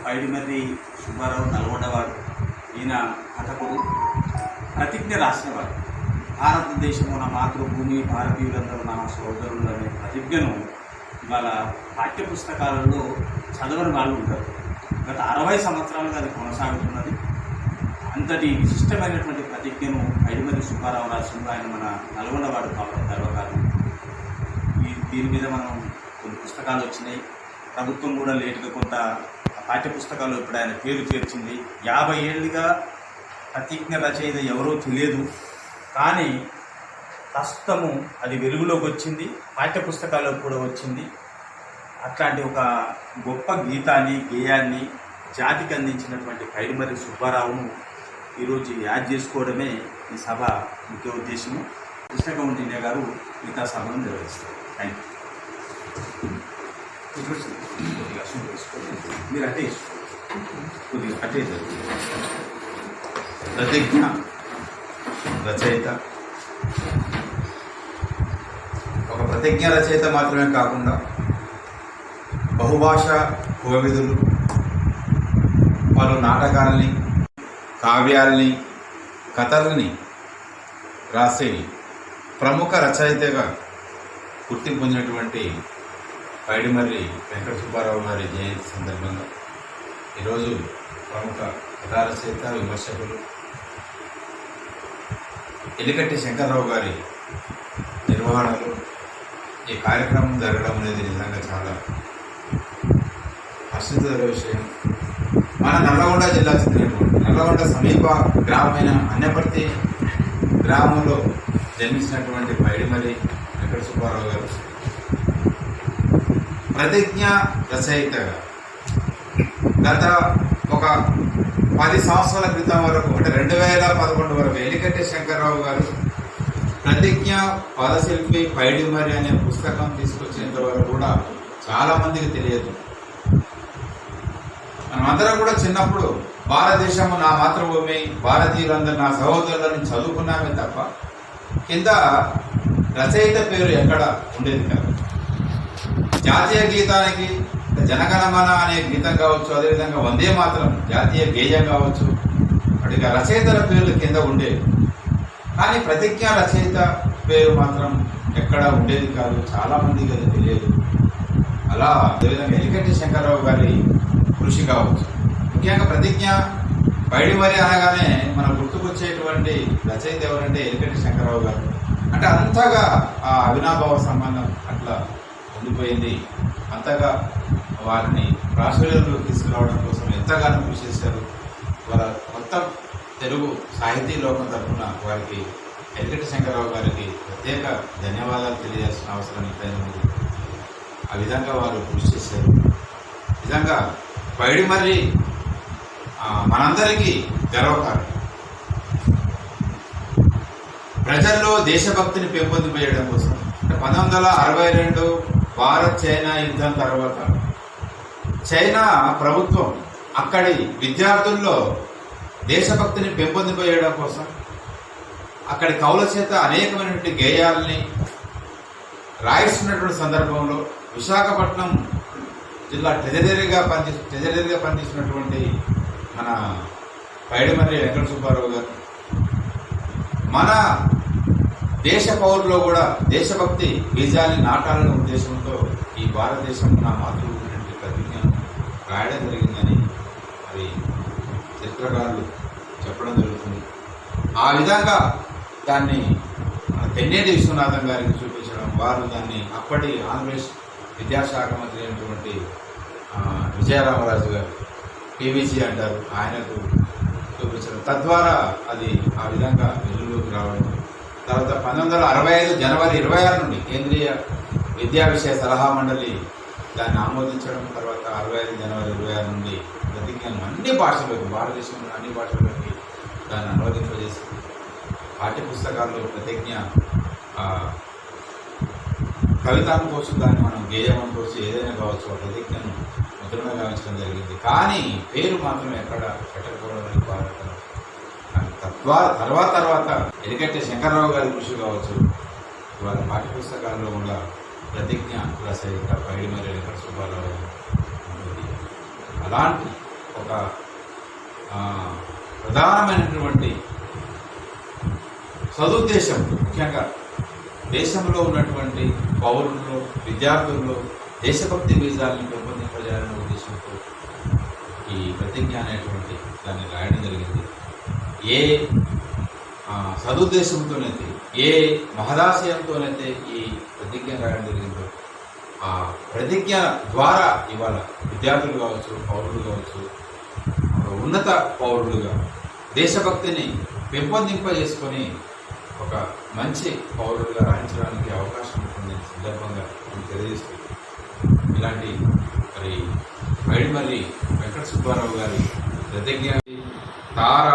పైడిమర్రి సుబ్బారావు నల్గొండవాడు. ఈయన కథకుడు, ప్రతిజ్ఞ రాసినవాడు. భారతదేశము నా మాతృభూమి, భారతీయులందరూ నా సోదరులు అనే ప్రతిజ్ఞను ఇవాళ పాఠ్యపుస్తకాలలో చదవని వాళ్ళు ఉంటారు. గత 60 సంవత్సరాలుగా అది కొనసాగుతున్నది. అంతటి విశిష్టమైనటువంటి ప్రతిజ్ఞను పైడిమర్రి సుబ్బారావు రాసింది. ఆయన మన నల్గొండవాడు కావడం గర్వకారణం. దీని మీద మనం కొన్ని పుస్తకాలు వచ్చినాయి. ప్రభుత్వం కూడా లేటుగా కొంత పాఠ్యపుస్తకాలు ఇప్పుడు ఆయన పేరు చేర్చింది. 50 ఏళ్ళుగా ప్రతిజ్ఞ రచయిత ఎవరో తెలియదు, కానీ ప్రస్తుతము అది వెలుగులోకి వచ్చింది, పాఠ్యపుస్తకాల్లో కూడా వచ్చింది. అట్లాంటి ఒక గొప్ప గేయాన్ని జాతికి అందించినటువంటి పైడిమర్రి సుబ్బారావును ఈరోజు యాద్ చేసుకోవడమే ఈ సభ ముఖ్య ఉద్దేశము. కృష్ణగౌండిన్య గారు మిగతా సభను నిర్వహిస్తారు. Thank you. మీరు అంటే కొద్దిగా కట్టే ప్రతిజ్ఞ రచయిత, ఒక ప్రతిజ్ఞ రచయిత మాత్రమే కాకుండా బహుభాష కోవిదులు, పలు నాటకాలని, కావ్యాల్ని, కథల్ని రాసి ప్రముఖ రచయితగా గుర్తింపు పొందినటువంటి పైడిమర్రి వెంకట సుబ్బారావు గారి జయంతి సందర్భంగా ఈరోజు ప్రముఖ కథా రచయిత, విమర్శకులు ఎలికట్టి శంకర్రావు గారి నిర్వహణలో ఈ కార్యక్రమం జరగడం అనేది నిజంగా చాలా హర్షించదగ్గ విషయం. మన నల్లగొండ జిల్లా చెందినటువంటి నల్లగొండ సమీప గ్రామమైన అన్నపర్తి గ్రామంలో జన్మించినటువంటి పైడిమర్రి వెంకట సుబ్బారావు గారు ప్రతిజ్ఞ రచయితగా గత ఒక 10 సంవత్సరాల క్రితం వరకు, అంటే 2011 వరకు ఎలికట్టి శంకర్రావు గారు ప్రతిజ్ఞ పదశిల్పి పైడిమర్రి అనే పుస్తకం తీసుకొచ్చేంత వరకు కూడా చాలామందికి తెలియదు. మనమందరం కూడా చిన్నప్పుడు భారతదేశము నా మాతృభూమి, భారతీయులందరూ నా సహోదరులని చదువుకున్నామే తప్ప కింద రచయిత పేరు ఎక్కడ ఉండేది కాదు. జాతీయ గీతానికి జనగణమన అనే గీతం కావచ్చు, అదేవిధంగా వందే మాతరం జాతీయ గేయం కావచ్చు, అటుగా రచయితల పేర్లు కింద ఉండేవి. కానీ ప్రతిజ్ఞ రచయిత పేరు మాత్రం ఎక్కడ ఉండేది కాదు, చాలామందికి అది తెలియదు. అలా అదేవిధంగా ఎలికట్టి శంకర్రావు గారి కృషి కావచ్చు. ముఖ్యంగా ప్రతిజ్ఞ పైడిమర్రి అనగానే మనం గుర్తుకొచ్చేటువంటి రచయిత ఎవరంటే ఎలికట్టి శంకర్రావు గారు. అంటే అంతగా ఆ అవినాభావ సంబంధం అట్లా ఉండిపోయింది. అంతగా వారిని ప్రాచుర్యంలోకి తీసుకురావడం కోసం ఎంతగానో కృషి చేశారు. వారి మొత్తం తెలుగు సాహితీ లోకం తరఫున వారికి ఎలికట్టి శంకర్రావు గారికి ప్రత్యేక ధన్యవాదాలు తెలియాల్సిన అవసరం ఎంతైనా ఉంది. ఆ విధంగా వారు కృషి చేశారు. నిజంగా పైడిమర్రి మనందరికీ గర్వకారణం. ప్రజల్లో దేశభక్తిని పెంపొందింపజేయడం కోసం 1962 భారత్ చైనా యుద్ధం తర్వాత చైనా ప్రభుత్వం అక్కడి విద్యార్థుల్లో దేశభక్తిని పెంపొందింపజేయడం కోసం అక్కడి కవుల చేత అనేకమైనటువంటి గేయాలని రాయిస్తున్నటువంటి సందర్భంలో విశాఖపట్నం జిల్లా ట్రెజరీగా పనిచేసినటువంటి మన పైడిమర్రి వెంకట సుబ్బారావు గారు మన దేశ పౌరులో కూడా దేశభక్తి బీజాన్ని నాటాలనే ఉద్దేశంతో ఈ భారతదేశం నా మాతృభూమి ప్రతిజ్ఞను రాయడం జరిగిందని మరి చరిత్రకారులు చెప్పడం జరుగుతుంది. ఆ విధంగా దాన్ని తెన్నేటి విశ్వనాథం గారికి చూపించడం, వారు దాన్ని అప్పటి ఆంధ్రప్రదేశ్ విద్యాశాఖ మంత్రి అయినటువంటి విజయరామరాజు గారు, పీవీజీ అంటారు, ఆయనకు చూపించడం, తద్వారా అది ఆ విధంగా వెలుగులోకి రావడం. తర్వాత 1965 జనవరి 26 నుండి కేంద్రీయ విద్యా విషయ సలహా మండలి దాన్ని ఆమోదించడం. తర్వాత 65 జనవరి 26 నుండి ప్రతిజ్ఞను అన్ని భాషలకు, భారతదేశంలో అన్ని భాషలకి దాన్ని అనువదింపజేసి పాఠ్యపుస్తకాల్లో ప్రతిజ్ఞ కవిత అనుకోవచ్చు, దాన్ని మనం గేయం అనుకోవచ్చు, ఏదైనా కావచ్చు, ఆ ప్రతిజ్ఞను ముద్రణ గావించడం జరిగింది. కానీ పేరు మాత్రం ఎక్కడ పెట్టకపోవడానికి బాధపడతారు. తర్వాత ఎలికట్టి శంకర్రావు గారి కృషి కావచ్చు, ఇవాళ పాఠ్యపుస్తకాల్లో కూడా ప్రతిజ్ఞ రచయిత పైడిమర్రి వెంకట సుబ్బారావు. అలాంటి ఒక ప్రధానమైనటువంటి సదుద్దేశం, ముఖ్యంగా దేశంలో ఉన్నటువంటి పౌరుల్లో, విద్యార్థుల్లో దేశభక్తి బీజాలను పెంపొందింపజేయాలనే ఉద్దేశంతో ఈ ప్రతిజ్ఞ అనేటువంటి దాన్ని రాయడం జరిగింది. ఏ సదుద్దేశంతోనైతే, ఏ మహదాశయంతోనైతే ఈ ప్రతిజ్ఞ రాయడం జరిగిందో ఆ ప్రతిజ్ఞ ద్వారా ఇవాళ విద్యార్థులు కావచ్చు, పౌరులు కావచ్చు, ఉన్నత పౌరులుగా దేశభక్తిని పెంపొందింపజేసుకొని ఒక మంచి పౌరులుగా రాణించడానికి అవకాశం ఉంటుంది సందర్భంగా నేను తెలియజేస్తూ, ఇలాంటి పైడిమర్రి వెంకట సుబ్బారావు గారి ప్రతిజ్ఞ, తార,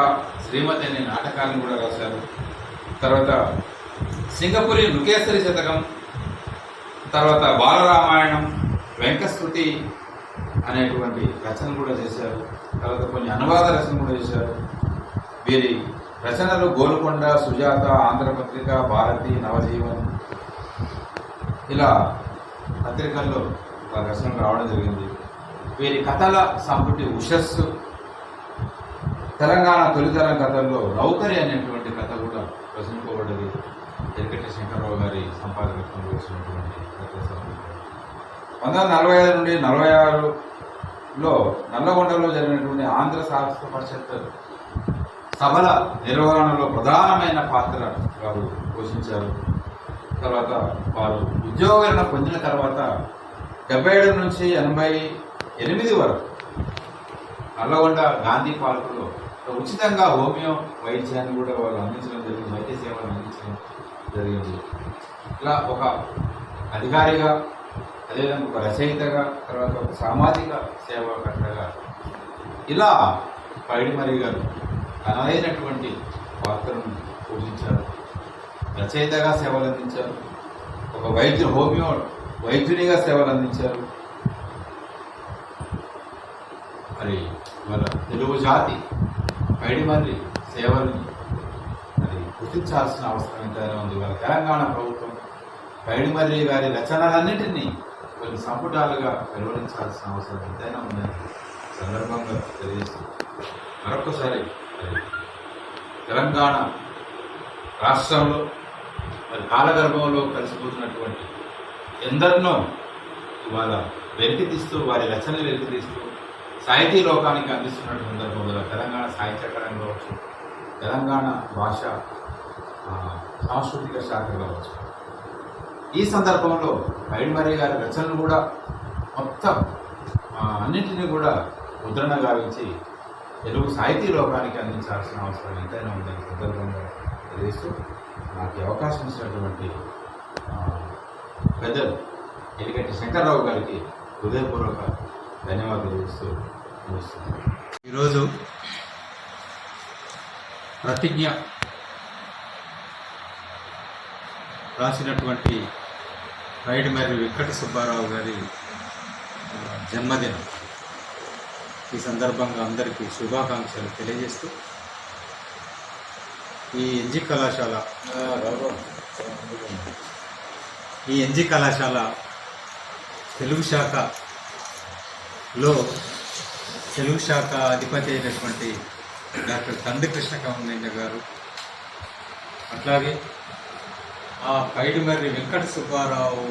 శ్రీమతి అనే నాటకాలను కూడా రాశారు. తర్వాత సింగపురి నృకేసరి శతకం, తర్వాత బాలరామాయణం, వెంకస్తృతి అనేటువంటి రచన కూడా చేశారు. తర్వాత కొన్ని అనువాద రచన కూడా చేశారు. వీరి రచనలు గోల్కొండ, సుజాత, ఆంధ్రపత్రిక, భారతి, నవజీవన్ ఇలా పత్రికల్లో రచనలు రావడం జరిగింది. వీరి కథల సంపుటి ఉషస్సు, తెలంగాణ తొలితరం కథల్లో నౌకరి అనేటువంటి కథ కూడా రచింపబడ్డది. వెంకట శంకరరావు గారి సంపాదకత్వంలో వచ్చినటువంటి కథ సంపుటి. 1945 నుండి 46లో నల్లగొండలో జరిగినటువంటి ఆంధ్ర సాహిత్య పరిషత్ సభల నిర్వహణలో ప్రధానమైన పాత్ర వారు పోషించారు. తర్వాత వారు ఉద్యోగరణ పొందిన తర్వాత 77 నుంచి 88 వరకు నల్లగొండ గాంధీ పార్కులో ఉచితంగా హోమియో వైద్యాన్ని కూడా వాళ్ళు అందించడం జరిగింది, వైద్య సేవలు అందించడం జరిగింది. ఇలా ఒక అధికారిగా, అదేవిధంగా ఒక రచయితగా, తర్వాత ఒక సామాజిక సేవాకర్తగా ఇలా పైడిమర్రి గారు తనదైనటువంటి పాత్రను పోషించారు. రచయితగా సేవలు అందించారు, ఒక హోమియో వైద్యునిగా సేవలు అందించారు. మరి మన తెలుగు జాతి పైడిమర్రి సేవల్ని మరి గుర్తించాల్సిన అవసరం ఎంతైనా ఉంది. వాళ్ళ తెలంగాణ ప్రభుత్వం పైడిమర్రి గారి రచనలన్నింటినీ కొన్ని సంపుటాలుగా వెలువరించాల్సిన అవసరం ఎంతైనా ఉందని సందర్భంగా తెలియజేస్తుంది. మరొకసారి తెలంగాణ రాష్ట్రంలో మరి కాలగర్భంలో కలిసిపోతున్నటువంటి ఎందరినో ఇవాళ వెలికితీస్తూ, వారి రచనలు వెలికితీస్తూ సాహితీ లోకానికి అందిస్తున్నటువంటి సందర్భంలో తెలంగాణ సాహిత్యకరం కావచ్చు, తెలంగాణ భాష సాంస్కృతిక శాఖ కావచ్చు. ఈ సందర్భంలో పైడిమర్రి గారి రచనలు కూడా మొత్తం అన్నింటినీ కూడా ముద్రణ గావించి తెలుగు సాహితీ లోకానికి అందించాల్సిన అవసరం ఎంతైనా ఉందని సందర్భంగా తెలియజేస్తూ, నాకు అవకాశం ఇచ్చినటువంటి పెద్దలు ఎలిగంటి శంకర్రావు గారికి హృదయపూర్వక ధన్యవాదాలు తెలియజేస్తూ ముగిస్తున్నాను. ఈరోజు ప్రతిజ్ఞ రాసినటువంటి పైడిమర్రి వెంకట సుబ్బారావు గారి జన్మదినం. ఈ సందర్భంగా అందరికీ శుభాకాంక్షలు తెలియజేస్తూ, ఈ ఎన్జి కళాశాల తెలుగు శాఖ అధిపతి అయినటువంటి డాక్టర్ తండ్రి కృష్ణ కమలయ్య గారు, అట్లాగే ఆ పైడిమర్రి వెంకట సుబ్బారావు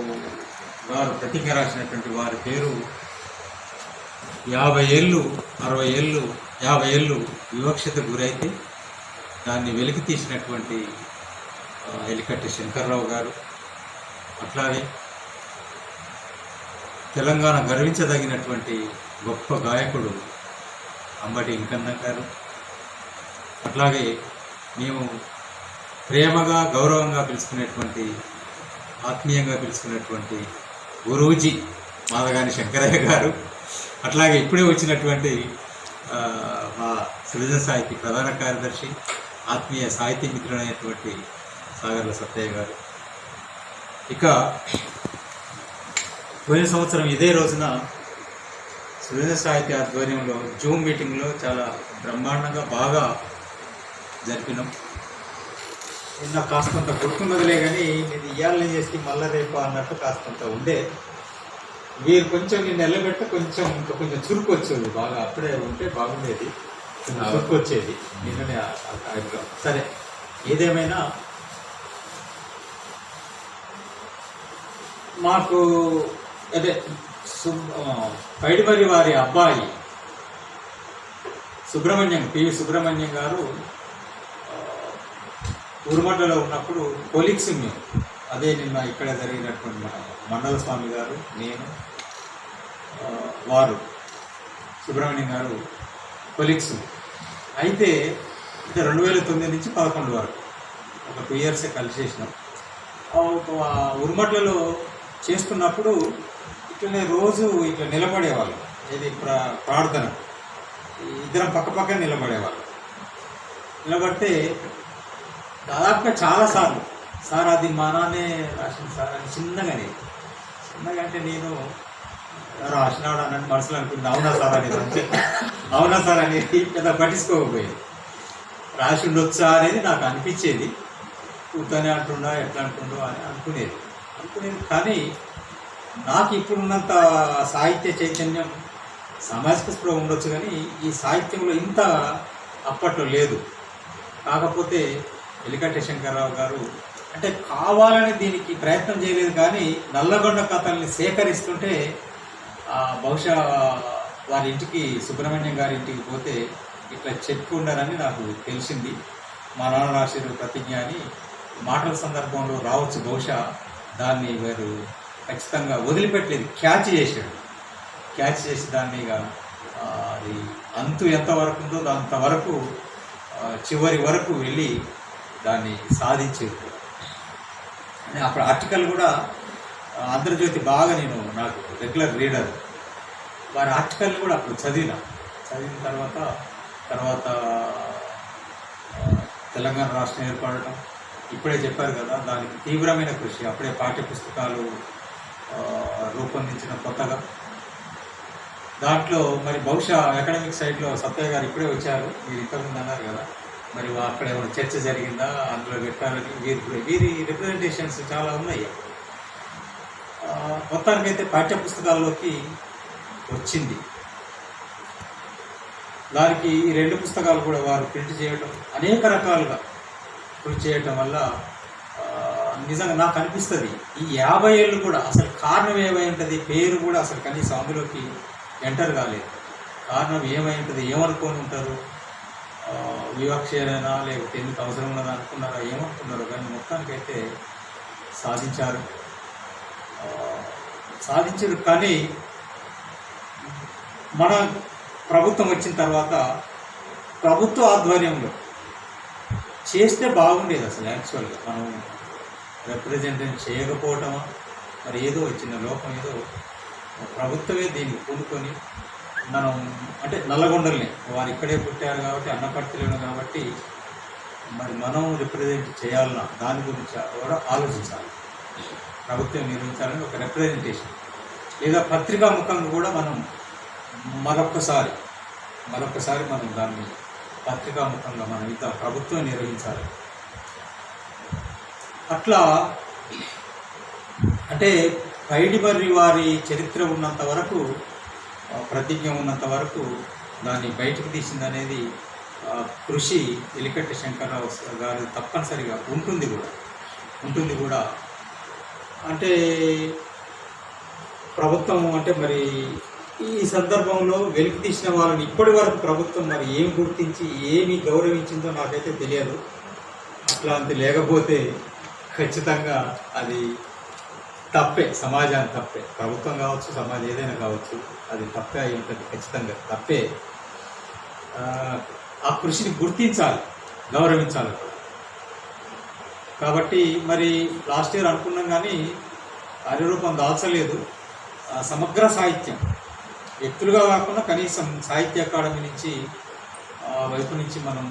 గారు ప్రతిజ్ఞ రాసినటువంటి వారి పేరు 50 ఏళ్ళు 60 ఏళ్ళు 50 ఏళ్ళు వివక్షత గురైతే దాన్ని వెలికి తీసినటువంటి ఎలికట్టి శంకర్రావు గారు, అట్లాగే తెలంగాణ గర్వించదగినటువంటి గొప్ప గాయకుడు అంబటి ఇంకన్న గారు, అట్లాగే మేము ప్రేమగా గౌరవంగా పిలుచుకునేటువంటి, ఆత్మీయంగా పిలుచుకునేటువంటి గురూజీ మాదగాని శంకరయ్య గారు, అట్లాగే ఇప్పుడే వచ్చినటువంటి మా సృజన సాహితీ ప్రధాన కార్యదర్శి, ఆత్మీయ సాహితీ మిత్రుడైనటువంటి సాగర్ల సత్తయ్య గారు. ఇక పోయిన సంవత్సరం ఇదే రోజున సృజన సాహితీ ఆధ్వర్యంలో జూమ్ మీటింగ్లో చాలా బ్రహ్మాండంగా బాగా జరిపినాం. నిన్న కాస్తంత గుర్తున్నదిలే కానీ ఇది ఇయ్యాలని చేసి మళ్ళా రేపు అన్నట్టు కాస్తంత ఉండే. వీరు కొంచెం నేను నిలబెట్ట కొంచెం ఇంకా కొంచెం చురుకు వచ్చేది బాగా, అప్పుడే ఉంటే బాగుండేది, కొంచెం చురుకు వచ్చేది నిన్ననే అభిప్రాయం. సరే, ఏదేమైనా మాకు అదే పైడిమర్రి వారి అబ్బాయి సుబ్రహ్మణ్యం, పివి సుబ్రహ్మణ్యం గారు ఉరుమడ్డలో ఉన్నప్పుడు కొలీగ్స్ మేము. అదే నిన్న ఇక్కడ జరిగినటువంటి మండల స్వామి గారు, నేను, వారు సుబ్రహ్మణ్యం గారు కొలీగ్స్. అయితే 2009 నుంచి 2011 వరకు ఒక 2 years కలిసి చేసినాం. ఉరుమడ్లలో చేస్తున్నప్పుడు ఇట్లనే రోజు ఇట్లా నిలబడేవాళ్ళు, ఇది ప్రార్థన, ఇద్దరం పక్క నిలబడేవాళ్ళు. నిలబడితే దాదాపుగా చాలాసార్లు సార్ అది మా నాన్నే రాసిన సార్ అని చిన్నగా అంటే నేను రాసినాడు అన్నట్టు మనసులో అనుకుంది. అవునా సార్ అనేది అంతే, అవునా సార్ అనేది పెద్ద పట్టించుకోకపోయేది. రాసి ఉండొచ్చా అనేది నాకు అనిపించేది. కూర్చొని అంటుండా ఎట్లా అంటుండో అని అనుకునేది. కానీ నాకు ఇప్పుడున్నంత సాహిత్య చైతన్యం, సామాజిక స్పృహ ఉండొచ్చు, కానీ ఈ సాహిత్యంలో ఇంత అప్పట్లో లేదు. కాకపోతే ఎలికట్ట శంకర్రావు గారు అంటే కావాలని దీనికి ప్రయత్నం చేయలేదు, కానీ నల్లగొండ కథల్ని సేకరిస్తుంటే బహుశా వారి ఇంటికి, సుబ్రహ్మణ్యం గారి ఇంటికి పోతే ఇట్లా చెప్పుకుండారని నాకు తెలిసింది. మా నాన్న రాసిన ప్రతిజ్ఞ అని మాటల సందర్భంలో రావచ్చు, బహుశా దాన్ని వారు ఖచ్చితంగా వదిలిపెట్టలేదు, క్యాచ్ చేసి దాన్ని ఇక అది అంతు ఎంతవరకు ఉందో అంతవరకు చివరి వరకు వెళ్ళి దాన్ని సాధించేది. అప్పుడు ఆర్టికల్ కూడా ఆంధ్రజ్యోతి బాగా నాకు రెగ్యులర్ రీడర్, వారి ఆర్టికల్ని కూడా అప్పుడు చదివిన తర్వాత తెలంగాణ రాష్ట్రం ఏర్పడటం, ఇప్పుడే చెప్పారు కదా, దానికి తీవ్రమైన కృషి. అప్పుడే పాఠ్యపుస్తకాలు రూపొందించిన కొత్తగా దాంట్లో మరి బహుశా అకాడమిక్ సైడ్లో సత్య గారు ఇప్పుడే వచ్చారు, మీరు ఇంతకుముందు అన్నారు కదా, మరి అక్కడ ఏమైనా చర్చ జరిగిందా, అందులో పెట్టాలని వీరి రిప్రజెంటేషన్స్ చాలా ఉన్నాయి. మొత్తానికైతే పాఠ్యపుస్తకాల్లోకి వచ్చింది. దానికి ఈ 2 పుస్తకాలు కూడా వారు ప్రింట్ చేయడం, అనేక రకాలుగా ప్రింట్ చేయటం వల్ల నిజంగా నాకు అనిపిస్తుంది ఈ 50 ఏళ్ళు కూడా అసలు కారణం ఏమై ఉంటుంది, పేరు కూడా అసలు కనీసం అందులోకి ఎంటర్ కాలేదు. కారణం ఏమై ఉంటుంది, ఏమనుకొని ఉంటారు, వివక్షేనా లేకపోతే ఎందుకు అవసరం ఉన్నది అనుకున్నారా, ఏమనుకున్నారో, కానీ మొత్తానికైతే సాధించారు. కానీ మన ప్రభుత్వం వచ్చిన తర్వాత ప్రభుత్వ ఆధ్వర్యంలో చేస్తే బాగుండేది. అసలు యాక్చువల్గా మనం రిప్రజెంటేషన్ చేయకపోవటమా, మరి ఏదో చిన్న లోపం, ఏదో ప్రభుత్వమే దీన్ని పూనుకొని మనం అంటే నల్లగొండల్ని వారు ఇక్కడే పుట్టారు కాబట్టి, అన్నపర్తిలో కాబట్టి మరి మనం రిప్రజెంట్ చేయాలన్నా దాని గురించి కూడా ఆలోచించాలి. ప్రభుత్వం నిర్వహించాలని ఒక రిప్రజెంటేషన్, లేదా పత్రికా ముఖంగా కూడా మనం మరొకసారి మనం దాన్ని పత్రికా ముఖంగా మనం ఇంత ప్రభుత్వం నిర్వహించాలి. అట్లా అంటే పైడిమర్రి వారి చరిత్ర ఉన్నంత వరకు, ప్రతిజ్ఞ ఉన్నంత వరకు దాన్ని బయటకు తీసిందనేది కృషి ఎలికట్ట శంకర్రావు గారు తప్పనిసరిగా ఉంటుంది కూడా. అంటే ప్రభుత్వం అంటే మరి ఈ సందర్భంలో వెలికి తీసిన వాళ్ళని ఇప్పటి వరకు ప్రభుత్వం మరి ఏమి గుర్తించి ఏమి గౌరవించిందో నాకైతే తెలియదు. అట్లాంటి లేకపోతే ఖచ్చితంగా అది తప్పే, సమాజానికి తప్పే. ప్రభుత్వం కావచ్చు, సమాజం ఏదైనా కావచ్చు, అది తప్పే అయి ఉంటుంది, ఖచ్చితంగా తప్పే. ఆ కృషిని గుర్తించాలి, గౌరవించాలి. కాబట్టి మరి లాస్ట్ ఇయర్ అనుకున్నాం, కానీ కార్యరూపం దాల్చలేదు. సమగ్ర సాహిత్యం వ్యక్తులుగా కాకుండా కనీసం సాహిత్య అకాడమీ నుంచి వైపు నుంచి మనం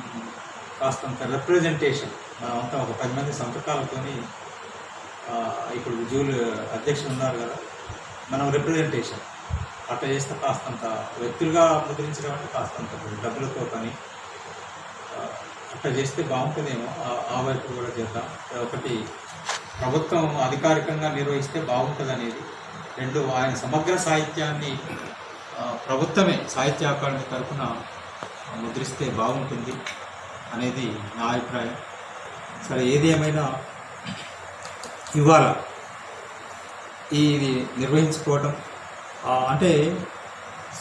కాస్తంత రిప్రజెంటేషన్, మనమంతా ఒక 10 మంది సంతకాలతోని, ఇప్పుడు జూలు అధ్యక్షులు ఉన్నారు కదా, మనం రిప్రజెంటేషన్ అట్లా చేస్తే కాస్తంత వ్యక్తులుగా ముద్రించడం అంటే కాస్తంత డబ్బులతో కానీ అట్లా చేస్తే బాగుంటుందేమో. ఆ వైపు కూడా చేద్దాం. ఒకటి ప్రభుత్వం అధికారికంగా నిర్వహిస్తే బాగుంటుంది అనేది, రెండు ఆయన సమగ్ర సాహిత్యాన్ని ప్రభుత్వమే సాహిత్య అకాడమీ తరఫున ముద్రిస్తే బాగుంటుంది అనేది నా అభిప్రాయం. సరే, ఏది ఏమైనా ఇవాళ ఇది నిర్వహించుకోవడం అంటే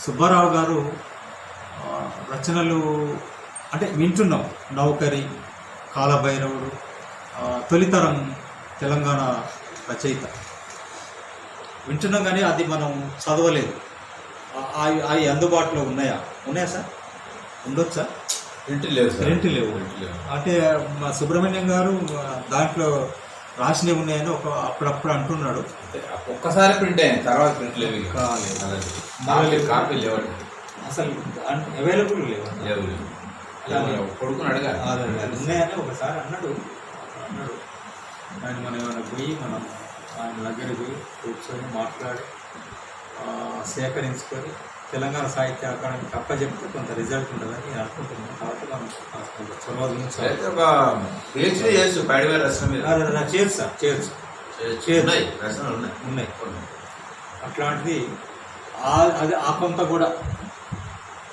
సుబ్బారావు గారు రచనలు అంటే వింటున్నాం. నౌకరి, కాలభైరవుడు, తొలితరం తెలంగాణ రచయిత వింటున్నాం, కానీ అది మనం చదవలేదు. అవి అందుబాటులో ఉన్నాయా సార్? ఉండొచ్చా? ప్రింట్ లేవు సార్. ప్రింట్ లేవు. అంటే మా సుబ్రహ్మణ్యం గారు దాంట్లో రాసినవి ఉన్నాయని అప్పుడప్పుడు అంటున్నాడు. ఒక్కసారి ప్రింట్ అయింది, తర్వాత ప్రింట్ లేవు. కాపీ లేవండి అసలు, అవైలబుల్ లేవు. కొడుకుని అడగాలి. ఉన్నాయని ఒకసారి అన్నాడు. ఆయన మనం ఏమైనా పోయి ఆయన దగ్గర పోయి కూర్చొని మాట్లాడి సేకరించుకొని తెలంగాణ సాహిత్య అకాడమీకి అప్పచెప్తే కొంత రిజల్ట్ ఉంటుందని నేను అనుకుంటున్నాను. కాబట్టి మనం కొంత చొరవ ఉన్నాయి. అట్లాంటిది అది ఆ కొంత కూడా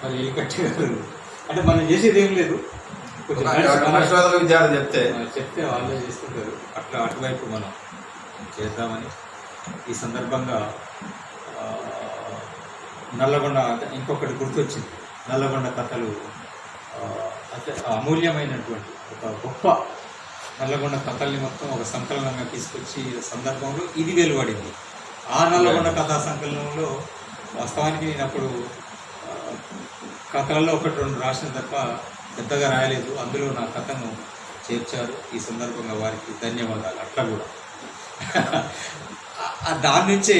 మరి ఎలికట్టి గారు అంటే మనం చేసేది ఏం లేదు, విద్యార్థులు చెప్తే వాళ్ళే చేసుకుంటారు. అట్లా అటువైపు మనం చేద్దామని ఈ సందర్భంగా నల్లగొండ ఇంకొకటి గుర్తొచ్చింది. నల్లగొండ కథలు అంటే అమూల్యమైనటువంటి ఒక గొప్ప నల్లగొండ కథల్ని మొత్తం ఒక సంకలనంగా తీసుకొచ్చి సందర్భంలో ఇది వెలువడింది. ఆ నల్లగొండ కథా సంకలనంలో వాస్తవానికి నేను అప్పుడు కథలలో ఒకటి రెండు రాసిన తప్ప పెద్దగా రాయలేదు. అందులో నా కథను చేర్చారు. ఈ సందర్భంగా వారికి ధన్యవాదాలు. అట్లా కూడా దాని నుంచే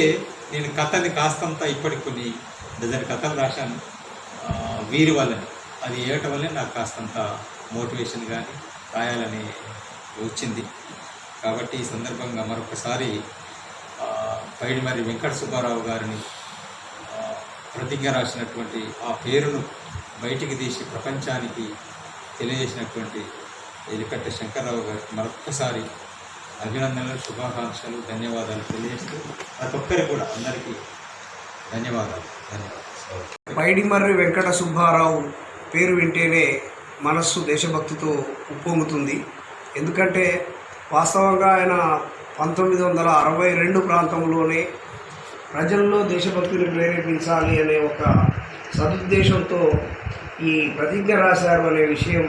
నేను కథని కాస్తంత ఇప్పటికి కొన్ని డజన్ కథలు రాశాను వీరి వల్లనే. అది వేయటం వల్లే నాకు కాస్తంత మోటివేషన్ కానీ రాయాలని వచ్చింది. కాబట్టి ఈ సందర్భంగా మరొకసారి పైడిమర్రి వెంకట సుబ్బారావు గారిని ప్రతిజ్ఞ రాసినటువంటి ఆ పేరును బయటికి తీసి ప్రపంచానికి తెలియజేసినటువంటి ఎలికట్ట శంకర్రావు గారికి మరొక్కసారి అభినందనలు, శుభాకాంక్షలు, ధన్యవాదాలు తెలియజేస్తూ ప్రతి ఒక్కరికి కూడా అందరికీ ధన్యవాదాలు. పైడిమర్రి వెంకట సుబ్బారావు పేరు వింటేనే మనస్సు దేశభక్తితో ఉప్పొంగుతుంది. ఎందుకంటే వాస్తవంగా ఆయన 1962 ప్రాంతంలోనే ప్రజల్లో దేశభక్తిని ప్రేరేపించాలి అనే ఒక సదుద్దేశంతో ఈ ప్రతిజ్ఞ రాశారు అనే విషయం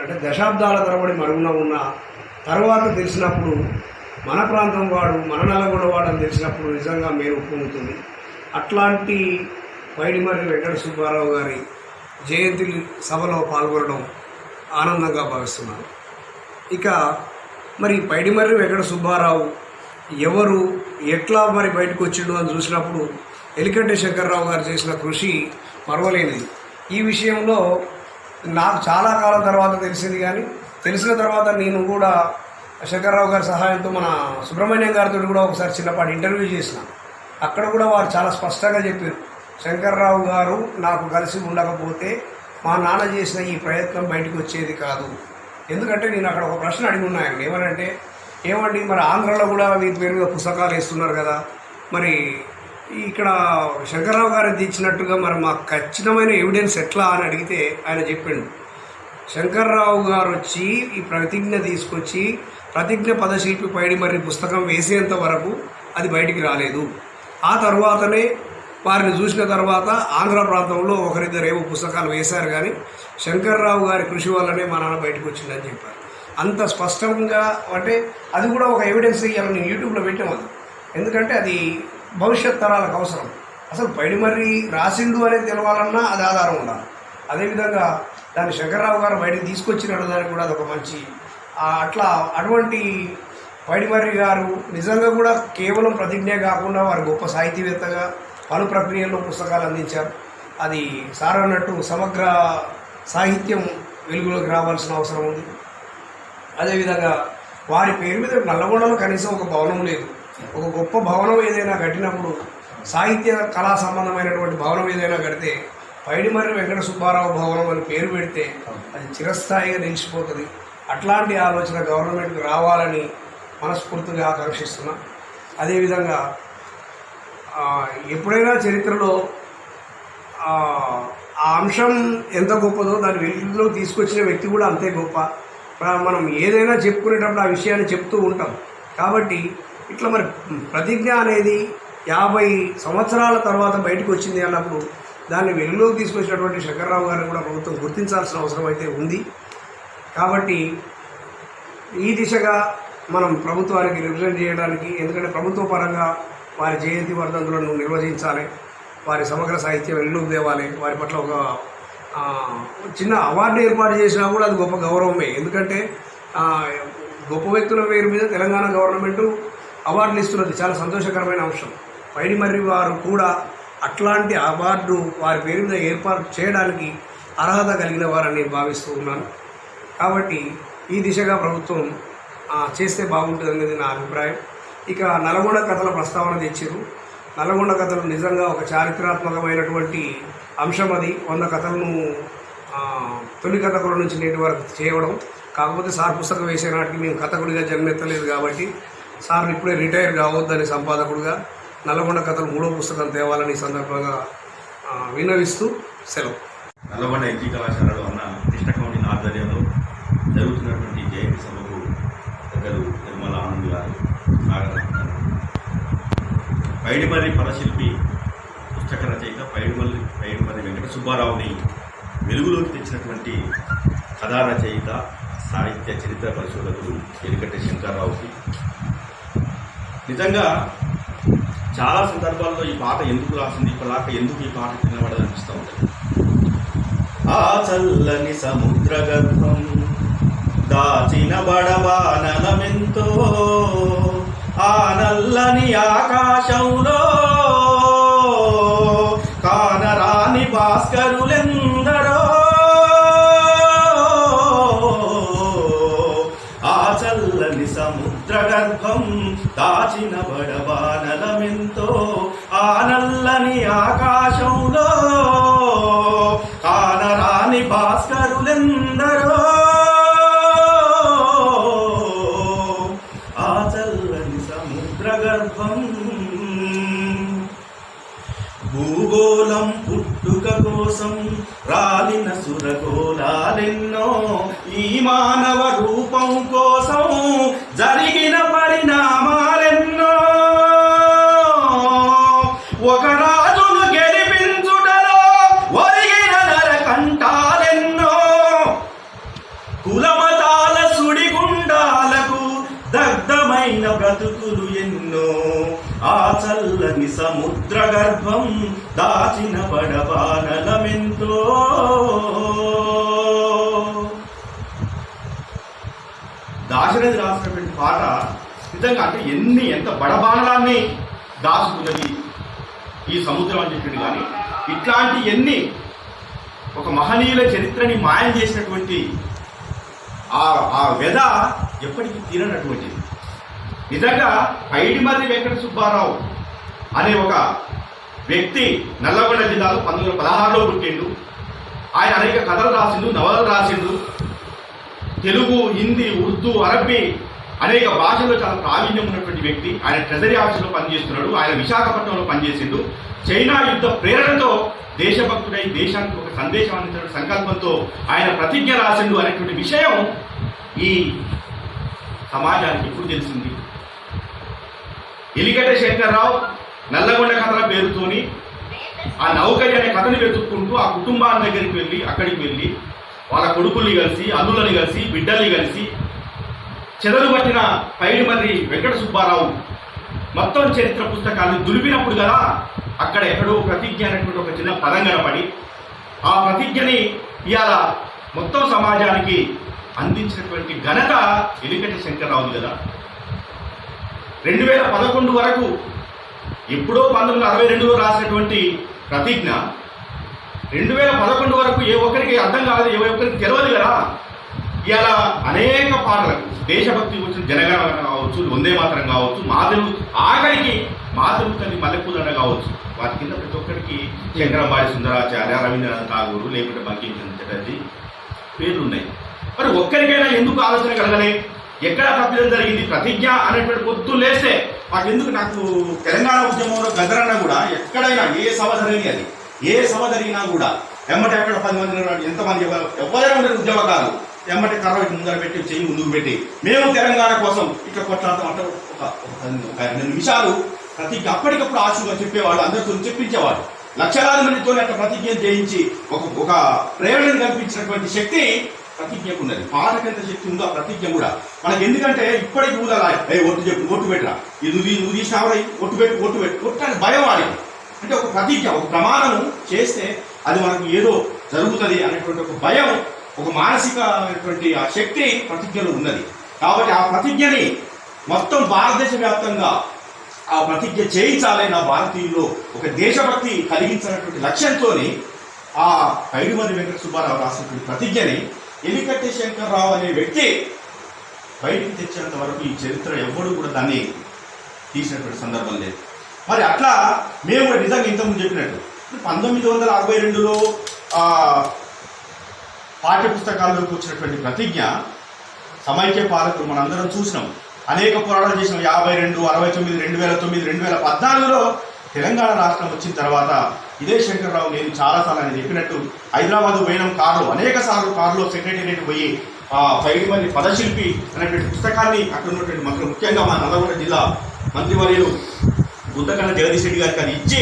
అంటే దశాబ్దాల తరబడి మరుగున ఉన్న తర్వాత తెలిసినప్పుడు, మన ప్రాంతం వాడు, మన నల్లగొండ వాడు అని తెలిసినప్పుడు నిజంగా మేలు ఉప్పొంగుతుంది. అట్లాంటి పైడిమర్రి వెంకట సుబ్బారావు గారి జయంతి సభలో పాల్గొనడం ఆనందంగా భావిస్తున్నాను. ఇక మరి పైడిమర్రి వెంకట సుబ్బారావు ఎవరు, ఎట్లా మరి బయటకు వచ్చిండు అని చూసినప్పుడు ఎలికంటి శంకర్రావు గారు చేసిన కృషి మరవలేనిది. ఈ విషయంలో నాకు చాలా కాలం తర్వాత తెలిసింది, కానీ తెలిసిన తర్వాత నేను కూడా శంకర్రావు గారి సహాయంతో మన సుబ్రహ్మణ్యం గారితో కూడా ఒకసారి చిన్నపాటి ఇంటర్వ్యూ చేసిన. అక్కడ కూడా వారు చాలా స్పష్టంగా చెప్పారు, శంకర్రావు గారు నాకు కలిసి ఉండకపోతే మా నాన్న చేసిన ఈ ప్రయత్నం బయటకు వచ్చేది కాదు. ఎందుకంటే నేను అక్కడ ఒక ప్రశ్న అడిగి ఉన్నాయండి. ఏమనంటే, ఏమండి మరి ఆంధ్రలో కూడా వీరి పేరు మీద పుస్తకాలు వేస్తున్నారు కదా, మరి ఇక్కడ శంకర్రావు గారు ఇచ్చినట్టుగా మరి మాకు ఖచ్చితమైన ఎవిడెన్స్ ఎట్లా అని అడిగితే ఆయన చెప్పిండు, శంకర్రావు గారు వచ్చి ఈ ప్రతిజ్ఞ తీసుకొచ్చి ప్రతిజ్ఞ పదశిల్పి పైడిమర్రి పుస్తకం వేసేంత వరకు అది బయటికి రాలేదు. ఆ తర్వాతనే వారిని చూసిన తర్వాత ఆంధ్ర ప్రాంతంలో ఒకరిద్దరు ఏవో పుస్తకాలు వేశారు, కానీ శంకర్రావు గారి కృషి వల్లనే మా నాన్న బయటకు వచ్చిందని చెప్పారు. అంత స్పష్టంగా అంటే అది కూడా ఒక ఎవిడెన్స్ ఇవ్వాలని నేను యూట్యూబ్లో పెట్టాము. అది ఎందుకంటే అది భవిష్యత్ తరాలకు అవసరం. అసలు పైడిమర్రి రాసిండు అనేది తెలవాలన్నా అది ఆధారం ఉండాలి. అదేవిధంగా దాన్ని శంకర్రావు గారు బయటకు తీసుకొచ్చినట్టు దానికి కూడా అదొక మంచి అట్లా అటువంటి పైడిమర్రి గారు నిజంగా కూడా కేవలం ప్రతిజ్ఞ కాకుండా వారు గొప్ప సాహితీవేత్తగా పలు ప్రక్రియల్లో పుస్తకాలు అందించారు. అది సార్ అన్నట్టు సమగ్ర సాహిత్యం వెలుగులోకి రావాల్సిన అవసరం ఉంది. అదేవిధంగా వారి పేరు మీద నల్లగొండలో కనీసం ఒక భవనం లేదు. ఒక గొప్ప భవనం ఏదైనా కట్టినప్పుడు, సాహిత్య కళా సంబంధమైనటువంటి భవనం ఏదైనా కడితే పైడిమర్రి వెంకట సుబ్బారావు భవనం అని పేరు పెడితే అది చిరస్థాయిగా నిలిచిపోతుంది. అట్లాంటి ఆలోచన గవర్నమెంట్కి రావాలని మనస్ఫూర్తిగా ఆకాంక్షిస్తున్నా. అదేవిధంగా ఎప్పుడైనా చరిత్రలో ఆ అంశం ఎంత గొప్పదో దాన్ని వెలుగులో తీసుకొచ్చిన వ్యక్తి కూడా అంతే గొప్ప. మనం ఏదైనా చెప్పుకునేటప్పుడు ఆ విషయాన్ని చెప్తూ ఉంటాం. కాబట్టి ఇట్లా మరి ప్రతిజ్ఞ అనేది 50 సంవత్సరాల తర్వాత బయటకు వచ్చింది అన్నప్పుడు దాన్ని వెలుగులోకి తీసుకొచ్చినటువంటి శంకర్రావు గారిని కూడా ప్రభుత్వం గుర్తించాల్సిన అవసరం అయితే ఉంది. కాబట్టి ఈ దిశగా మనం ప్రభుత్వానికి రిప్రజెంట్ చేయడానికి, ఎందుకంటే ప్రభుత్వ పరంగా వారి జయంతి వర్ధంతులను నిర్వహించాలి, వారి సమగ్ర సాహిత్యం వెలుగులోకి తేవాలి, వారి పట్ల ఒక చిన్న అవార్డు ఏర్పాటు చేసినా కూడా అది గొప్ప గౌరవమే. ఎందుకంటే గొప్ప వ్యక్తుల పేరు మీద తెలంగాణ గవర్నమెంటు అవార్డులు ఇస్తున్నది, చాలా సంతోషకరమైన అంశం. పైడిమర్రి వారు కూడా అట్లాంటి అవార్డు వారి పేరు మీద ఏర్పాటు చేయడానికి అర్హత కలిగిన వారని నేను భావిస్తూ ఉన్నాను. కాబట్టి ఈ దిశగా ప్రభుత్వం చేస్తే బాగుంటుంది అనేది నా అభిప్రాయం. ఇక నల్గొండ కథల ప్రస్తావన తెచ్చారు. నల్గొండ కథలు నిజంగా ఒక చారిత్రాత్మకమైనటువంటి అంశం. అది 100 కథలను తొలి కథకుల నుంచి నేటి వరకు చేయడం. కాకపోతే సార్ పుస్తకం వేసే నాటికి మేము కథకుడిగా జన్మెత్తలేదు కాబట్టి సార్ ఇప్పుడే రిటైర్ కావద్దని సంపాదకుడుగా నల్గొండ కథలు 3వ పుస్తకం తేవాలని సందర్భంగా విన్నవిస్తూ సెలవు. నల్గొండ ఎన్జీ కళాశాలలో ఉన్న కృష్ణ కౌంటీ ఆధ్వర్యంలో జరుగుతున్నటువంటి జయంతి సభకు పెద్దలు నిర్మల ఆనంద్ గారు స్వాగతం. పైడిమర్రి పదశిల్పి పుస్తక రచయిత పైడిమర్రి వెంకట సుబ్బారావుని వెలుగులోకి తెచ్చినటువంటి కథా రచయిత, సాహిత్య చరిత్ర పరిశోధకుడు ఎలికట్టే శంకర్రావుకి నిజంగా చాలా సందర్భాల్లో ఈ పాట ఎందుకు రాసింది, ఇప్పటిదాకా ఎందుకు ఈ పాట తినబడదు అనిపిస్తూ ఉంటుంది. ఆ చల్లని సముద్ర గర్భం దాచిన బడబానలమెంతో, ఆ నల్లని ఆకాశంలో కానరాని భాస్కరులెందరో, ఆ చల్లని సముద్ర గర్భం దాచిన బడబానలమెంతో, ఆ నల్లని ఆకాశంలో కానరాని భాస్కరులెందరో, ఆ చల్లని సముద్ర గర్భం. భూగోళం పుట్టుక కోసం రాలిన సురగోళాలెన్నో, ఈ మానవ రూపం కోసం జరిగిన పరిణామాలెన్నో, ఒక రాజును గెలిపించుటలో ఒరిగిన నరకంఠాలెన్నో, కులమతాల సుడిగుండాలకు దగ్ధమైన బ్రతుకులు ఎన్నో, ఆ చల్లని సముద్ర గర్భం దాచిన బడబానలమెంతో. దాశరథి రాసినటువంటి పాట నిజంగా అంటే ఎంత బడబానలాన్ని దాచుకున్నది ఈ సముద్రం అని చెప్పింది. కానీ ఇట్లాంటి ఎన్ని ఒక మహనీయుల చరిత్రని మాయం చేసినటువంటి ఆ వ్యధ ఎప్పటికీ తీరనటువంటిది. నిజంగా పైడిమర్రి వెంకట సుబ్బారావు అనే ఒక వ్యక్తి నల్లగొండ జిల్లాలో 1916లో పుట్టిండు. ఆయన అనేక కథలు రాసిండు, నవలలు రాసిండు. తెలుగు, హిందీ, ఉర్దూ, అరబ్బీ అనేక భాషల్లో చాలా ప్రావీణ్యం ఉన్నటువంటి వ్యక్తి. ఆయన ట్రెజరీ ఆఫీసులో పనిచేస్తున్నాడు. ఆయన విశాఖపట్నంలో పనిచేసిండు. చైనా యుద్ధ ప్రేరణతో దేశభక్తుడై దేశానికి ఒక సందేశం అందించిన సంకల్పంతో ఆయన ప్రతిజ్ఞ రాసిండు అనేటువంటి విషయం ఈ సమాజానికి ఎప్పుడు తెలిసింది? ఎలికట్టే శంకర్రావు నల్లగొండ కథల పేరుతోని ఆ నౌకరి అనే కథని వెతుక్కుంటూ ఆ కుటుంబాన్ని దగ్గరికి వెళ్ళి అక్కడికి వెళ్ళి వాళ్ళ కొడుకుల్ని కలిసి, అల్లులని కలిసి, బిడ్డల్ని కలిసి చెదలు పట్టిన పైడిమర్రి వెంకట సుబ్బారావు మొత్తం చరిత్ర పుస్తకాన్ని దులిపినప్పుడు కదా అక్కడ ఎక్కడో ప్రతిజ్ఞ అనేటువంటి ఒక చిన్న పదం కనపడి ఆ ప్రతిజ్ఞని ఇవాళ మొత్తం సమాజానికి అందించినటువంటి ఘనత ఎలికట్టే శంకర్రావుది కదా. 2011 వరకు ఎప్పుడో 1962లో రాసినటువంటి ప్రతిజ్ఞ 2011 వరకు ఏ ఒక్కరికి అర్థం కాలేదు, ఏ ఒక్కరికి తెలియదు కదా. ఇవాళ అనేక పాటలకు దేశభక్తి గురించి జనగణన కావచ్చు, వందే మాతరం కావచ్చు, ఆఖరికి మాతృ తల్లి మల్లెపూదండ కావచ్చు, వాటి కింద ప్రతి ఒక్కరికి శంకరంబాడి సుందరాచార్య, రవీంద్రనాథ్ ఠాగూర్, లేకుంటే బంకించంద్ర చటర్జీ పేర్లు ఉన్నాయి. మరి ఒక్కరికైనా ఎందుకు ఆలోచన కలగలే? ఎక్కడ తప్పిదం జరిగింది? ప్రతిజ్ఞ అనేటువంటి పొద్దు లేస్తే నాకు తెలంగాణ ఉద్యమంలో గదరన్న కూడా ఎక్కడైనా ఏ సభ జరిగినది, ఏ సభ జరిగినా కూడా ఎమ్మటి అక్కడ 10 మంది ఎంతమంది ఎవరైనా ఉండే ఉద్యమకారులు ఎమ్మటి కర్ర ముందర పెట్టి చెయ్యి ముందుకు పెట్టి మేము తెలంగాణ కోసం ఇట్లా కొట్లాడతాం అంటే ఒక 2 నిమిషాలు ప్రతిజ్ఞ అప్పటికప్పుడు ఆశగా చెప్పేవాళ్ళు, అందరితో చెప్పించేవాళ్ళు. లక్షలాది మందితో అట్లా ప్రతిజ్ఞ చేయించి ఒక ప్రేరణను కల్పించినటువంటి శక్తి ప్రతిజ్ఞకు ఉన్నది. పాటకి ఎంత శక్తి ఉందో ఆ ప్రతిజ్ఞ కూడా మనకి. ఎందుకంటే ఇప్పటికి ఊళ్ళ ఓటు చెప్పు, ఓటు పెట్టరా, నువ్వు తీసినావరా, ఓటు పెట్టు అని భయం వాడికి. అంటే ఒక ప్రతిజ్ఞ, ఒక ప్రమాణం చేస్తే అది మనకు ఏదో జరుగుతుంది అనేటువంటి ఒక భయం, ఒక మానసికమైనటువంటి ఆ శక్తి ప్రతిజ్ఞలో ఉన్నది. కాబట్టి ఆ ప్రతిజ్ఞని మొత్తం భారతదేశ వ్యాప్తంగా ఆ ప్రతిజ్ఞ చేయించాలి నా భారతీయుల్లో ఒక దేశభక్తి కలిగించినటువంటి లక్ష్యంతో ఆ పైడిమర్రి వెంకట సుబ్బారావు రాసినటువంటి ప్రతిజ్ఞని ఎలికట్టి శంకర్రావు అనే వ్యక్తి బయటికి తెచ్చేంత వరకు ఈ చరిత్ర ఎవ్వడూ కూడా దాన్ని తీసినటువంటి సందర్భం లేదు. మరి అట్లా మేము కూడా నిజంగా ఇంతకుముందు చెప్పినట్టు 1962లో పాఠ్య పుస్తకాల్లోకి వచ్చినటువంటి ప్రతిజ్ఞ సమైక్య పాలకులు మనందరం చూసినాం. అనేక పోరాటాలు చేసినాం. 52, 69, 2009, 2014లో తెలంగాణ రాష్ట్రం వచ్చిన తర్వాత ఇదే శంకర్రావు నేను చాలాసార్లు ఆయన చెప్పినట్టు హైదరాబాద్ పోయినాం కారులో, అనేక సార్లు కారులో సెక్రటేరియట్ పోయి పైడిమర్రి పదశిల్పి అనేటువంటి పుస్తకాన్ని అక్కడ ఉన్నటువంటి ముఖ్యంగా మా నల్లగొండ జిల్లా మంత్రివర్యులు గుద్దకన్న జగదీష్ రెడ్డి గారికి అది ఇచ్చి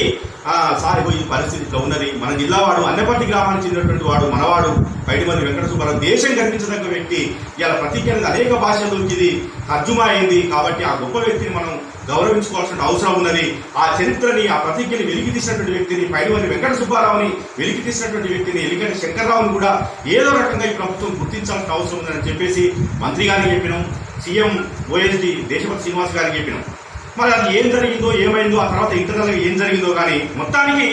సార్ ఈ పరిస్థితి ఇట్లా ఉన్నది, మన జిల్లా వాడు అన్నపర్తి గ్రామానికి చెందినటువంటి వాడు మనవాడు పైడిమర్రి వెంకట సుబ్బారావు దేశం కనిపించదగ్గ వ్యక్తి, ఇలా ప్రతిజ్ఞ అనేక భాషల్లోకి ఇది తర్జుమా అయింది. కాబట్టి ఆ గొప్ప వ్యక్తిని మనం గౌరవించుకోవాల్సిన అవసరం ఉన్నది. ఆ చరిత్రని, ఆ ప్రతిజ్ఞని వెలికి తీసినటువంటి వ్యక్తిని, పైడిమర్రి వెంకట సుబ్బారావుని వెలికి తీసినటువంటి వ్యక్తిని, ఎలిగంటి శంకర్రావుని కూడా ఏదో రకంగా ఈ ప్రభుత్వం గుర్తించాల్సిన అవసరం ఉందని చెప్పేసి మంత్రి గారికి చెప్పినాం, సీఎం ఓఎస్డీ దేశపతి శ్రీనివాస్ గారికి చెప్పినాం. మరి అది ఏం జరిగిందో ఏమైందో ఆ తర్వాత ఇంటర్నల్గా ఏం జరిగిందో కానీ మొత్తానికి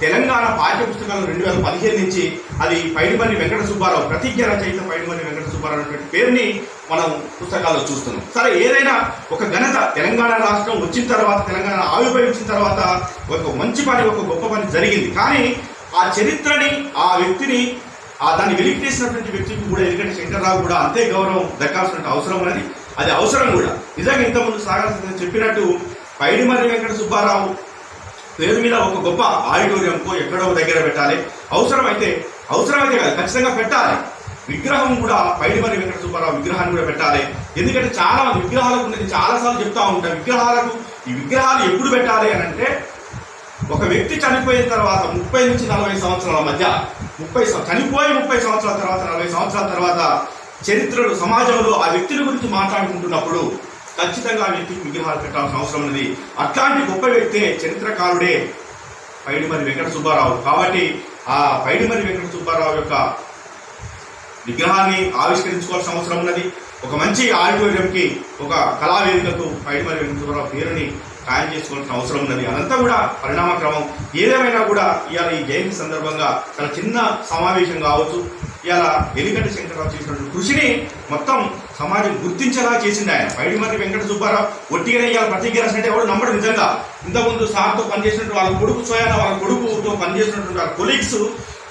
తెలంగాణ పాఠ్య పుస్తకాలు 2015 నుంచి అది పైడిమర్రి వెంకట సుబ్బారావు ప్రతిజ్ఞ రచయిత పైడిమర్రి వెంకట సుబ్బారావు అనేటువంటి పేరుని మనం పుస్తకాల్లో చూస్తున్నాం. సరే, ఏదైనా ఒక ఘనత తెలంగాణ రాష్ట్రం వచ్చిన తర్వాత, తెలంగాణ ఆవిర్భవించిన తర్వాత ఒక మంచి పని, ఒక గొప్ప పని జరిగింది. కానీ ఆ చరిత్రని, ఆ వ్యక్తిని, దాన్ని వెలికి తీసినటువంటి వ్యక్తికి కూడా ఎలిగంటి శంకర్రావు కూడా అంతే గౌరవం దక్కాల్సిన అవసరం ఉన్నది. అది అవసరం కూడా. నిజంగా ఇంతకుముందు సాగర్ చెప్పినట్టు పైడిమర్రి వెంకట సుబ్బారావు పేరు మీద ఒక గొప్ప ఆడిటోరియంకో ఎక్కడో దగ్గర పెట్టాలి. అవసరమైతే కాదు, ఖచ్చితంగా పెట్టాలి. విగ్రహం కూడా పైడిమర్రి వెంకట సుబ్బారావు విగ్రహాన్ని కూడా పెట్టాలి. ఎందుకంటే చాలా మంది విగ్రహాలకు ఉన్నది చాలాసార్లు చెప్తా ఉంటారు. ఈ విగ్రహాలు ఎప్పుడు పెట్టాలి అని అంటే ఒక వ్యక్తి చనిపోయిన తర్వాత 30 నుంచి 40 సంవత్సరాల మధ్య, చనిపోయి 30 సంవత్సరాల తర్వాత, 40 సంవత్సరాల తర్వాత చరిత్రలు సమాజంలో ఆ వ్యక్తిని గురించి మాట్లాడుకుంటున్నప్పుడు ఖచ్చితంగా ఆ వ్యక్తికి విగ్రహాలు పెట్టాల్సిన అవసరం ఉన్నది. అట్లాంటి గొప్ప వ్యక్తే, చరిత్రకారుడే పైడిమర్రి వెంకట సుబ్బారావు. కాబట్టి ఆ పైడిమర్రి వెంకట సుబ్బారావు యొక్క విగ్రహాన్ని ఆవిష్కరించుకోవాల్సిన అవసరం ఉన్నది. ఒక మంచి ఆడిటోరియంకి, ఒక కళావేదికకు పైడిమర్రి వెంకట సుబ్బారావు పేరుని ఖాయం చేసుకోవాల్సిన అవసరం ఉన్నది. అదంతా కూడా పరిణామక్రమం. ఏదేమైనా కూడా ఇవాళ ఈ జయంతి సందర్భంగా చాలా చిన్న సమావేశం కావచ్చు, ఇవాళ ఎలిగంటి శంకర్రావు చేసినటువంటి కృషిని మొత్తం సమాజం గుర్తించేలా చేసింది ఆయన. పైడిమర్రి వెంకట సుబ్బారావు ఒట్టిగానే ఇవాళ ప్రతిజ్ఞ రాసినట్టు ఎవరు నమ్మడు. నిజంగా ఇంతకుముందు సార్తో పనిచేసినట్టు వాళ్ళ కొడుకు సోయాన, వాళ్ళ కొడుకుతో పనిచేసినటువంటి వాళ్ళ కొలీగ్స్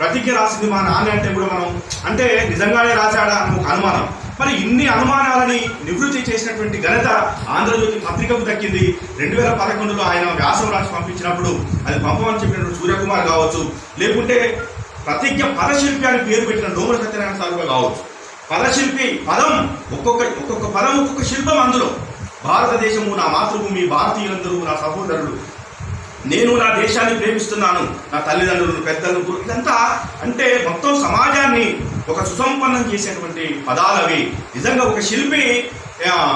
ప్రతిజ్ఞ రాసింది మా నాన్న అంటే కూడా మనం అంటే నిజంగానే రాశాడా అని ఒక అనుమానం. మరి ఇన్ని అనుమానాలని నివృత్తి చేసినటువంటి ఘనత ఆంధ్రజ్యోతి పత్రికకు దక్కింది. 2011లో ఆయన వ్యాసం రాసి పంపించినప్పుడు అది పంపమని చెప్పినటువంటి సూర్యకుమార్ కావచ్చు, లేకుంటే ప్రతిజ్ఞ పదశిల్పి అని పేరు పెట్టిన నోముల సత్యనారాయణ సార్ కావచ్చు. పదశిల్పి పదం, ఒక్కొక్క పదం, ఒక్కొక్క శిల్పం. అందులో భారతదేశము నా మాతృభూమి, భారతీయులందరూ నా సహోదరులు, నేను నా దేశాన్ని ప్రేమిస్తున్నాను, నా తల్లిదండ్రులు, పెద్దలు, ఇదంతా అంటే మొత్తం సమాజాన్ని ఒక సుసంపన్నం చేసేటువంటి పదాలవి. నిజంగా ఒక శిల్పి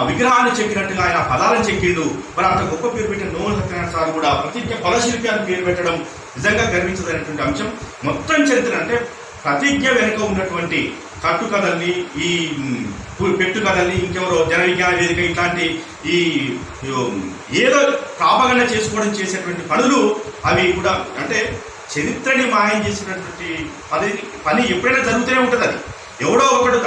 విగ్రహాన్ని చెక్కినట్టుగా ఆయన పదాలను చెక్కిండు. మరి అంత గొప్ప పేరు పెట్టిన నోముల సత్యనారాయణ సార్ కూడా ప్రతిజ్ఞ పదశిల్పి అని పేరు పెట్టడం నిజంగా గర్వించదైనటువంటి అంశం. మొత్తం చరిత్ర అంటే ప్రతిజ్ఞ వెనుక ఉన్నటువంటి కట్టుకథల్ని, ఈ పెట్టుకథల్ని, ఇంకెవరో జన విజ్ఞాన వేదిక ఇట్లాంటి ఈ ఏదో ప్రాపగండ చేసుకోవడం చేసేటువంటి పనులు అవి కూడా అంటే చరిత్రని మాయం చేసినటువంటి పని ఎప్పుడైనా జరుగుతూనే ఉంటుంది. అది ఎవడో ఒకడు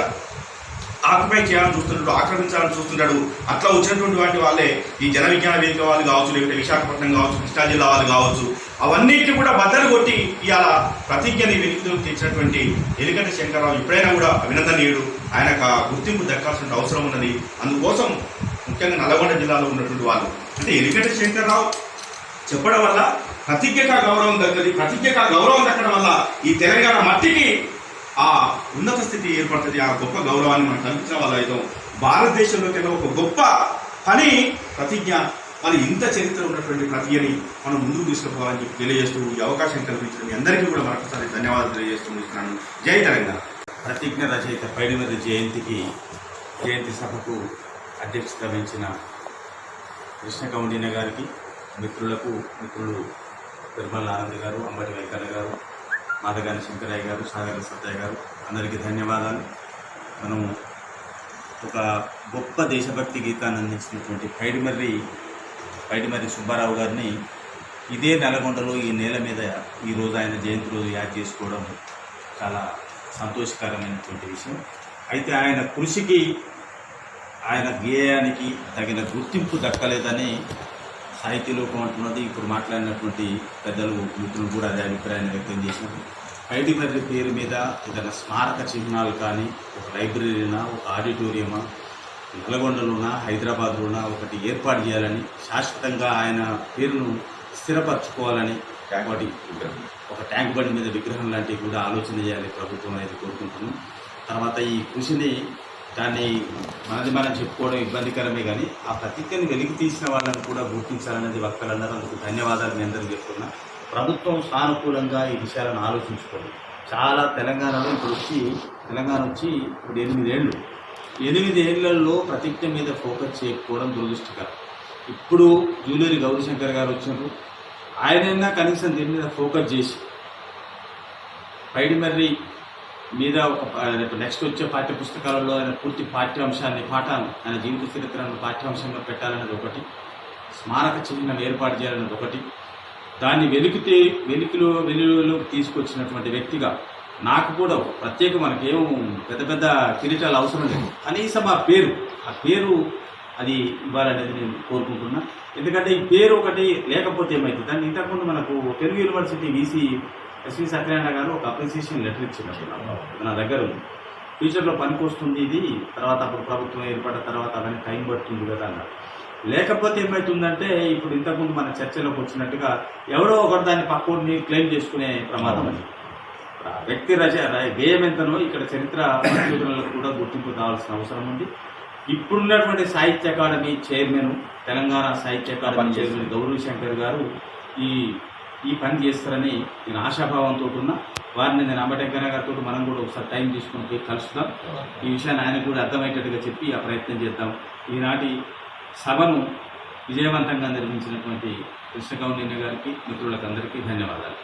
ఆక్యుపై చేయాలని చూస్తుంటాడు, ఆక్రమించాలని చూస్తుంటాడు. అట్లా వచ్చినటువంటి వాటి వాళ్ళే ఈ జన విజ్ఞాన వేదిక వాళ్ళు కావచ్చు, లేకపోతే విశాఖపట్నం కావచ్చు, కృష్ణా జిల్లా వాళ్ళు కావచ్చు, అవన్నిటిని కూడా బద్దలు కొట్టి ఇవాళ ప్రతిజ్ఞని వెలికిలోకి తెచ్చినటువంటి ఎలిగంటి శంకర్రావు ఎప్పుడైనా కూడా అభినందనీయుడు. ఆయనకు గుర్తింపు దక్కాల్సిన అవసరం ఉన్నది. అందుకోసం ముఖ్యంగా నల్లగొండ జిల్లాలో ఉన్నటువంటి వాళ్ళు అంటే ఎలిగంటి శంకర్రావు చెప్పడం వల్ల ప్రతిజ్ఞక గౌరవం దక్కది. ప్రతిజ్ఞక గౌరవం దక్కడం వల్ల ఈ తెలంగాణ మట్టికి ఆ ఉన్నత స్థితి ఏర్పడుతుంది. ఆ గొప్ప గౌరవాన్ని మనం కల్పించిన వాళ్ళ అయితే భారతదేశంలోకి ఒక గొప్ప పని ప్రతిజ్ఞ. మరి ఇంత చరిత్ర ఉన్నటువంటి ప్రతిజ్ఞని మనం ముందుకు తీసుకుపోవాలని చెప్పి తెలియజేస్తూ ఈ అవకాశం కల్పించిన మీ అందరికీ కూడా మరొకసారి ధన్యవాదాలు తెలియజేస్తూ ముగిస్తున్నాను. జై తెలంగాణ. ప్రతిజ్ఞ రచయిత పైడిమర్రి జయంతి సభకు అధ్యక్షత వహించిన కృష్ణ కౌండిన్య గారికి, మిత్రులు పెరుమల ఆనంద్ గారు, అంబటి వెంకన్న గారు, మాదగాని శంకరయ్య గారు, సాగర సత్తయ్య గారు, అందరికీ ధన్యవాదాలు. మనం ఒక గొప్ప దేశభక్తి గీతాన్ని అందించినటువంటి పైడిమర్రి సుబ్బారావు గారిని ఇదే నల్గొండలో ఈ నేల మీద ఈరోజు ఆయన జయంతి రోజు యాద్ చేసుకోవడం చాలా సంతోషకరమైనటువంటి విషయం. అయితే ఆయన కృషికి, ఆయన గేయానికి తగిన గుర్తింపు దక్కలేదని సాహిత్యలోకం అంటున్నది. ఇప్పుడు మాట్లాడినటువంటి పెద్దలు మిత్రులు కూడా అదే అభిప్రాయాన్ని వ్యక్తం చేసినారు. పైడిమర్రి పేరు మీద ఏదైనా స్మారక చిహ్నాలు కానీ, ఒక లైబ్రరీనా, ఒక ఆడిటోరియమా, నల్గొండలోనా, హైదరాబాద్లోనా ఒకటి ఏర్పాటు చేయాలని, శాశ్వతంగా ఆయన పేరును స్థిరపరచుకోవాలని, వాటి ఒక ట్యాంక్ బండి మీద విగ్రహం లాంటివి కూడా ఆలోచన చేయాలి ప్రభుత్వం అనేది కోరుకుంటున్నాం. తర్వాత ఈ కృషిని దాన్ని మనం చెప్పుకోవడం ఇబ్బందికరమే, కానీ ఆ ప్రతిజ్ఞని వెలికి తీసిన వాళ్ళని కూడా గుర్తించాలనేది వక్తలందరూ. అందుకు ధన్యవాదాలు మీ అందరికీ చెప్తున్నా. ప్రభుత్వం సానుకూలంగా ఈ విషయాలను ఆలోచించుకోండి. చాలా తెలంగాణలో ఇప్పుడు వచ్చి ఇప్పుడు 8 ఏళ్లలో ప్రతిజ్ఞ మీద ఫోకస్ చేయకపోవడం దురదృష్టకరం. ఇప్పుడు జూలూరి గౌరీశంకర్ గారు వచ్చినారు, ఆయనైనా కనీసం దీని మీద ఫోకస్ చేసి పైడిమర్రి మీద నెక్స్ట్ వచ్చే పాఠ్య పుస్తకాలలో ఆయన పూర్తి పాఠ్యాంశాన్ని ఆయన జీవిత చరిత్రను పాఠ్యాంశంగా పెట్టాలనేది ఒకటి, స్మారక చిహ్నం ఏర్పాటు చేయాలనేది ఒకటి, దాన్ని వెలుగులోకి తీసుకొచ్చినటువంటి వ్యక్తిగా నాకు కూడా ప్రత్యేక మనకేం పెద్ద కిరీటాలు అవసరం లేదు, కనీసం ఆ పేరు అది ఇవ్వాలనేది నేను కోరుకుంటున్నా. ఎందుకంటే ఈ పేరు ఒకటి లేకపోతే ఏమైతుంది, దాన్ని ఇంతకుముందు మనకు తెలుగు యూనివర్సిటీ వీసీ ఎస్వి సత్యనారాయణ గారు ఒక అప్రిసియేషన్ లెటర్ ఇచ్చినప్పుడు నా దగ్గర ఉంది. ఫ్యూచర్లో పనికొస్తుంది ఇది, తర్వాత అప్పుడు ప్రభుత్వం ఏర్పడిన తర్వాత అవన్నీ టైం పడుతుంది కదా అన్నారు. లేకపోతే ఏమవుతుందంటే ఇప్పుడు ఇంతకుముందు మన చర్చలోకి వచ్చినట్టుగా ఎవరో ఒకరు దాన్ని పక్కని క్లెయిమ్ చేసుకునే ప్రమాదం అది. వ్యక్తి గేయం ఎంతనో ఇక్కడ చరిత్ర పరిశోధనలకు కూడా గుర్తింపు కావాల్సిన అవసరం ఉంది. ఇప్పుడున్నటువంటి సాహిత్య అకాడమీ చైర్మన్, తెలంగాణ సాహిత్య అకాడమీ చైర్మన్ గౌరీశంకర్ గారు ఈ పని చేస్తారని నేను ఆశాభావంతో ఉన్నా. వారిని నేను అంబటెంకన్న గారితో మనం కూడా ఒకసారి టైం తీసుకుని పోయి కలుస్తాం. ఈ విషయాన్ని ఆయనకు కూడా అర్థమయ్యేటట్టుగా చెప్పి ఆ ప్రయత్నం చేద్దాం. ఈనాటి సభను విజయవంతంగా నిర్మించినటువంటి కృష్ణ కౌండిన్య గారికి, మిత్రులకు అందరికీ ధన్యవాదాలు.